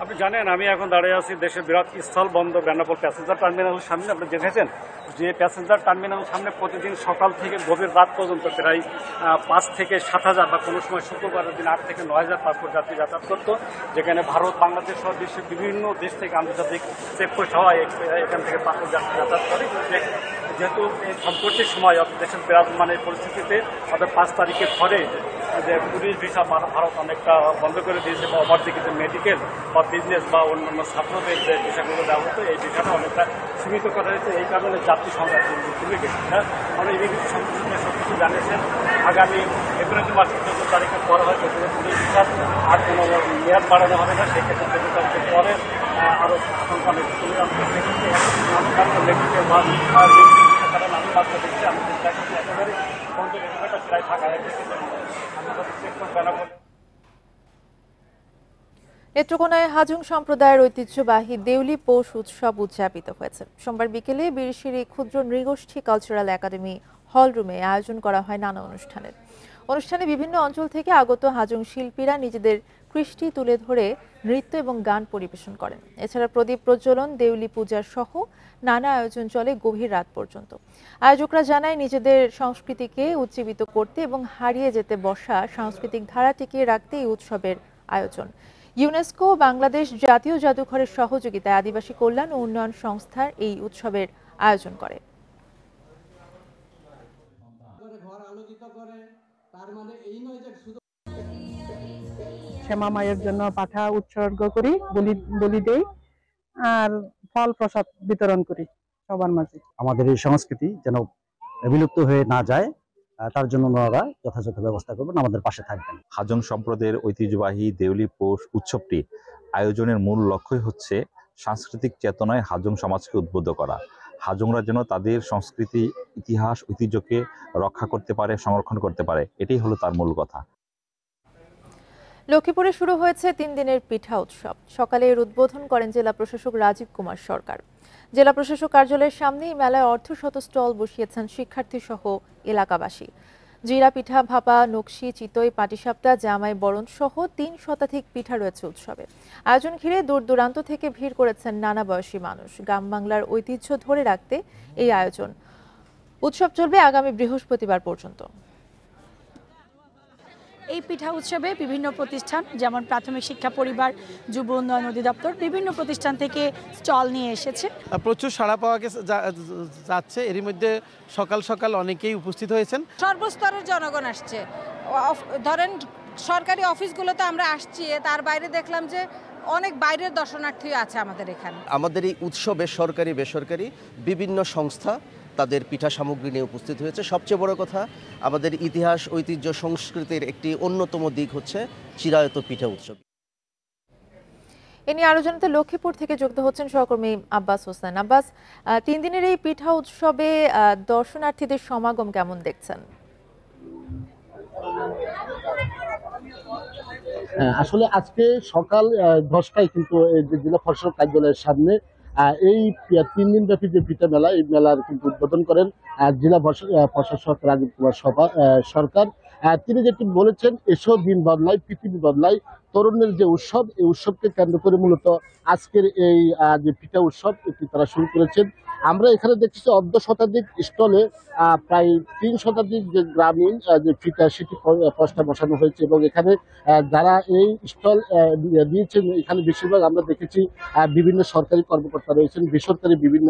আপনি জানেন আমি এখন দাঁড়িয়ে আছি দেশের বৃহৎ স্থল বন্দর বেনাপোল প্যাসেঞ্জার টার্মিনালের সামনে। আপনি দেখেছেন যে প্যাসেঞ্জার টার্মিনালের সামনে প্রতিদিন সকাল থেকে গভীর রাত পর্যন্ত প্রায় 5 থেকে 7,000 বা কোনো সময় শুক্রবারের দিন 8 থেকে 9,000 পাসপোর্ট যাত্রী যাতায়াত করতো, যেখানে ভারত, বাংলাদেশ সহ বিশ্বের বিভিন্ন দেশ থেকে আন্তর্জাতিক চেকপোস্ট হওয়ায় এখান থেকে পাসপোর্ট যাত্রী যাতায়াত করে। যেহেতু এই সম্পর্কের সময় দেশের বিরাজমানের পরিস্থিতিতে অর্থাৎ 5 তারিখের পরে যে টুরিস্ট ভিসা ভারত অনেকটা বন্ধ করে দিয়েছে বা অপরদিকে যে মেডিকেল বা বিজনেস বা অন্যান্য ছাত্রদের যে ভিসাগুলো দেওয়া হতো এই ভিসাটা অনেকটা সীমিত করা হয়েছে। এই কারণে যাত্রী সংখ্যা কমে গেছে। আমরা ইমিগ্রেশন সংশ্লিষ্ট সব কিছু জানিয়েছেন আগামী ফেব্রুয়ারি মাসের 14 তারিখের পর হয়তো টুরিস্ট ভিসার আর কোনো মেয়াদ বাড়ানো হবে না। সেক্ষেত্রে 14 তারিখের পরে আরও সংখ্যা অনেক কমে আসবে। সেক্ষেত্রে বা কারণ আমি মাত্র দেখছি আমি চেষ্টা করছি একেবারে বন্ধু প্রায় থাকা নেত্রকোনায় হাজং সম্প্রদায়ের ঐতিহ্যবাহী দেউলি পৌষ উৎসব উদযাপিত হয়েছে। সোমবার বিকেলে বীরশিরি ক্ষুদ্র নৃগোষ্ঠী কালচারাল একাডেমি হলরুমে আয়োজন করা হয় নানা অনুষ্ঠানে বিভিন্ন অঞ্চল থেকে আগত হাজং শিল্পীরা নিজেদের কৃষ্টি তুলে ধরে নৃত্য এবং গান পরিবেশন করেন। এছাড়া প্রদীপ প্রজ্বলন, দেউলি পূজার সহ নানা আয়োজন চলে গভীর রাত পর্যন্ত। আয়োজকরা জানায় নিজেদের সংস্কৃতিকে উজ্জীবিত করতে এবং হারিয়ে যেতে বসা সাংস্কৃতিক ধারা টিকিয়ে রাখতে এই উৎসবের আয়োজন। ইউনেস্কো বাংলাদেশ জাতীয় জাদুঘরের সহযোগিতায় আদিবাসী কল্যাণ ও উন্নয়ন সংস্থার এই উৎসবের আয়োজন করে। শ্যামা মায়ের জন্য পাঠা উৎসর্গ করি, বলি দেই আর ফল প্রসাদ বিতরণ করি সবার মাঝে। আমাদের এই সংস্কৃতি যেন বিলুপ্ত হয়ে না যায় তার জন্য ওনারা যথাযথ ব্যবস্থা করবেন, আমাদের পাশে থাকবেন। হাজং সম্প্রদায়ের ঐতিহ্যবাহী দেউলি পৌষ উৎসবটি আয়োজনের মূল লক্ষ্যই হচ্ছে সাংস্কৃতিক চেতনায় হাজং সমাজকে উদ্বুদ্ধ করা। হাজংরা যেন তাদের সংস্কৃতি, ইতিহাস, ঐতিহ্যকে রক্ষা করতে পারে, সংরক্ষণ করতে পারে, এটাই হলো তার মূল কথা। লক্ষ্মীপুরে শুরু হয়েছে 3 দিনের পিঠা উৎসব। সকালে এর উদ্বোধন করেন জেলা প্রশাসক রাজীব কুমার সরকার। জেলা প্রশাসক কার্যালয়ের সামনেই মেলায় অর্ধশত স্টল বসিয়েছেন শিক্ষার্থী সহ এলাকাবাসী। জিরা পিঠা, ভাপা, নকশি, চিতই, পাটিসাপটা, জামাই বরণ সহ 3 শতাধিক পিঠা রয়েছে উৎসবে। আয়োজন ঘিরে দূর দূরান্ত থেকে ভিড় করেছেন নানা বয়সী মানুষ। গ্রাম বাংলার ঐতিহ্য ধরে রাখতে এই আয়োজন। উৎসব চলবে আগামী বৃহস্পতিবার পর্যন্ত। এই পিঠা উৎসবে বিভিন্ন প্রতিষ্ঠান যেমন প্রাথমিক শিক্ষা পরিবার, যুব উন্নয়ন অধিদপ্তর বিভিন্ন প্রতিষ্ঠান থেকে স্টল নিয়ে এসেছে। প্রচুর সাড়া পাওয়া যাচ্ছে। এরই মধ্যে সকাল সকাল অনেকেই উপস্থিত হয়েছেন। সর্বস্তরের জনগণ আসছে। ধরেন সরকারি অফিসগুলোতে আমরা আসছি, তার বাইরে দেখলাম যে অনেক বাইরের দর্শনার্থী আছে আমাদের এখানে। আমাদের এই উৎসবে সরকারি বেসরকারি বিভিন্ন সংস্থা তাদের পিঠা সামগ্রী নিয়ে উপস্থিত হয়েছে। সবচেয়ে বড় কথা, আমাদের ইতিহাস, ঐতিহ্য, সংস্কৃতির একটি অন্যতম দিক হচ্ছে চিরায়ত পিঠা উৎসব। এ নিয়ে আরো জানাতে লক্ষ্মীপুর থেকে যুক্ত হচ্ছেন সহকর্মী আব্বাস হোসেন। আব্বাস, 3 দিনের এই পিঠা উৎসবে দর্শনার্থীদের সমাগম কেমন দেখছেন? আসলে আজকে সকাল 10টায় কিন্তু জেলা প্রশাসক কার্যালয়ের সামনে এই 3 দিন ব্যাপী যে পিঠা মেলা, এই মেলার কিন্তু উদ্বোধন করেন জেলা প্রশাসক রাজীব কুমার সরকার। তিনি যেটি বলেছেন, এসো দিন বদলায় পৃথিবী বদলায়, তরুণের যে উৎসব, এই উৎসবকে কেন্দ্র করে মূলত আজকের এই যে পিঠা উৎসব এটি তারা শুরু করেছেন। আমরা এখানে দেখছি অর্ধ শতাধিক স্টলে প্রায় 3 শতাধিক যে গ্রামীণ যে পিঠা সেটি পসরা বসানো হয়েছে এবং এখানে যারা এই স্টল দিয়েছেন এখানে বেশিরভাগ আমরা দেখেছি বিভিন্ন সরকারি কর্মকর্তা রয়েছেন, বেসরকারি বিভিন্ন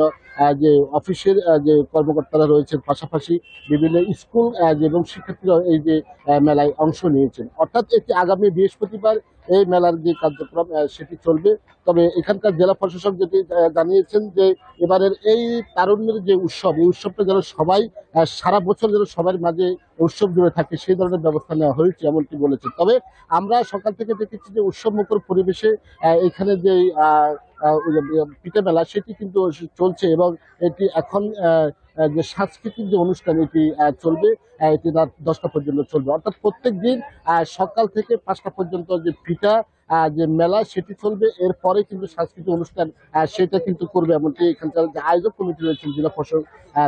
যে অফিসের যে কর্মকর্তারা রয়েছেন, পাশাপাশি বিভিন্ন স্কুল এবং শিক্ষার্থীরা এই যে মেলায় অংশ নিয়েছেন। অর্থাৎ এটি আগামী বৃহস্পতিবার এই মেলার যে কার্যক্রম সেটি চলবে। তবে এখানকার জেলা প্রশাসক যেটি জানিয়েছেন যে এবারের এই তারুণ্যের যে উৎসব, এই উৎসবটা যেন সবাই সারা বছর যেন সবার মাঝে উৎসব জুড়ে থাকে সেই ধরনের ব্যবস্থা নেওয়া হয়েছে এমনটি বলেছেন। তবে আমরা সকাল থেকে দেখেছি যে উৎসবমুখর পরিবেশে এখানে যে পিঠা মেলা সেটি কিন্তু চলছে এবং এটি এখন যে সাংস্কৃতিক যে অনুষ্ঠান এটি চলবে, এটি রাত 10টা পর্যন্ত চলবে। অর্থাৎ প্রত্যেক দিন সকাল থেকে 5টা পর্যন্ত যে পিঠা যে মেলা সেটি চলবে, এরপরে কিন্তু সাংস্কৃতিক অনুষ্ঠান সেটা কিন্তু করবে এমনটি এখানকার যে আয়োজক কমিটি রয়েছেন জেলা প্রশাসক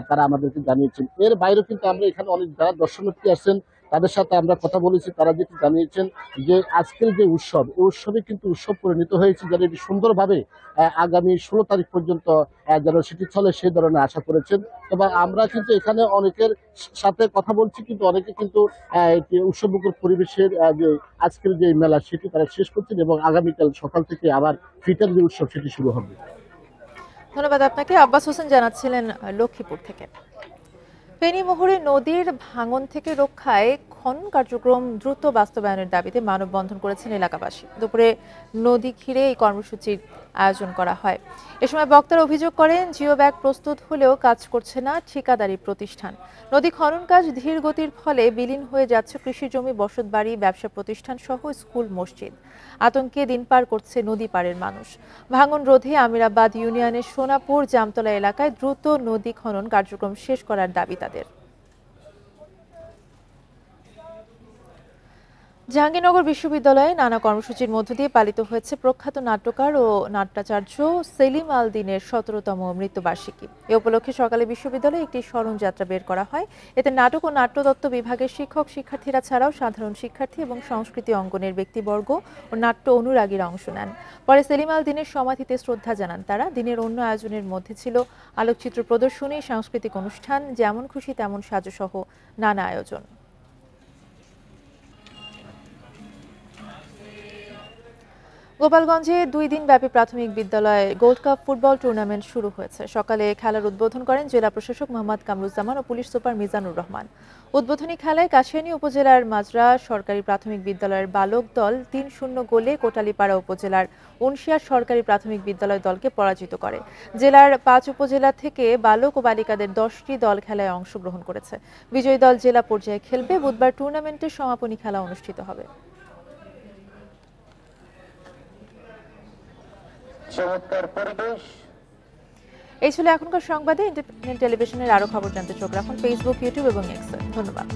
তারা আমাদেরকে জানিয়েছেন। এর বাইরেও কিন্তু আমরা এখানে অনেক যারা দর্শনার্থী আসছেন তাদের সাথে আমরা কথা বলেছি, তারা যেটি জানিয়েছেন যে আজকের যে উৎসব, এই উৎসবে কিন্তু উৎসব পরিণত হয়েছে যেন এটি সুন্দরভাবে আগামী 16 তারিখ পর্যন্ত যেন সেটি চলে সেই ধরনের আশা করেছেন। এবং আমরা কিন্তু এখানে অনেকের সাথে কথা বলছি, কিন্তু অনেকে কিন্তু উৎসবমুখর পরিবেশের যে আজকের যে মেলা সেটি তারা শেষ করছেন এবং আগামীকাল সকাল থেকে আবার পিঠার যে উৎসব সেটি শুরু হবে। ধন্যবাদ আপনাকে। আব্বাস হোসেন জানাচ্ছিলেন লক্ষ্মীপুর থেকে। ফেনী-মুহুরী নদীর ভাঙন থেকে রক্ষায় খনন কার্যক্রম দ্রুত বাস্তবায়নের দাবিতে মানববন্ধন করেছেন এলাকাবাসী। দুপুরে নদী ঘিরে এই কর্মসূচির আয়োজন করা হয়। এ সময় বক্তারা অভিযোগ করেন জিও ব্যাগ প্রস্তুত হলেও কাজ করছে না ঠিকাদারি প্রতিষ্ঠান। নদী খনন কাজ ধীর গতির ফলে বিলীন হয়ে যাচ্ছে কৃষি জমি, বসতবাড়ি, ব্যবসা প্রতিষ্ঠান সহ স্কুল, মসজিদ। আতঙ্কে দিন পার করছে নদী পাড়ের মানুষ। ভাঙন রোধে আমিরাবাদ ইউনিয়নের সোনাপুর জামতলা এলাকায় দ্রুত নদী খনন কার্যক্রম শেষ করার দাবি তাদের। জাহাঙ্গীরনগর বিশ্ববিদ্যালয়ে নানা কর্মসূচির মধ্য দিয়ে পালিত হয়েছে প্রখ্যাত নাট্যকার ও নাট্যাচার্য সেলিম আল দ্বীনের 17তম মৃত্যুবার্ষিকী। এ উপলক্ষে সকালে বিশ্ববিদ্যালয়ে একটি স্মরণযাত্রা বের করা হয়। এতে নাটক ও নাট্যতত্ত্ব বিভাগের শিক্ষক শিক্ষার্থীরা ছাড়াও সাধারণ শিক্ষার্থী এবং সংস্কৃতি অঙ্গনের ব্যক্তিবর্গ ও নাট্য অনুরাগীরা অংশ নেন। পরে সেলিম আল দ্বীনের সমাধিতে শ্রদ্ধা জানান তারা। দিনের অন্য আয়োজনের মধ্যে ছিল আলোকচিত্র প্রদর্শনী, সাংস্কৃতিক অনুষ্ঠান, যেমন খুশি তেমন সাজু সহ নানা আয়োজন। গোপালগঞ্জে 2 দিন ব্যাপী প্রাথমিক বিদ্যালয়ে গোল্ড কাপ ফুটবল টুর্নামেন্ট শুরু হয়েছে। সকালে খেলার উদ্বোধন করেন জেলা প্রশাসক মোহাম্মদ কামরুজ্জামান ও পুলিশ সুপার মিজানুর রহমান। উদ্বোধনী খেলায় কাশিয়ানী উপজেলার মাজরা সরকারি প্রাথমিক বিদ্যালয়ের বালক দল 3-0 গোলে কোটালীপাড়া উপজেলার উনশিয়া সরকারি প্রাথমিক বিদ্যালয় দলকে পরাজিত করে। জেলার 5 উপজেলা থেকে বালক ও বালিকাদের 10টি দল খেলায় অংশগ্রহণ করেছে। বিজয়ী দল জেলা পর্যায়ে খেলবে। বুধবার টুর্নামেন্টের সমাপনী খেলা অনুষ্ঠিত হবে। এই ছিল এখনকার সংবাদে। ইন্ডিপেন্ডেন্ট টেলিভিশনের আরো খবর জানতে চোখ রাখুন ফেসবুক, ইউটিউব এবং এক্সে। ধন্যবাদ।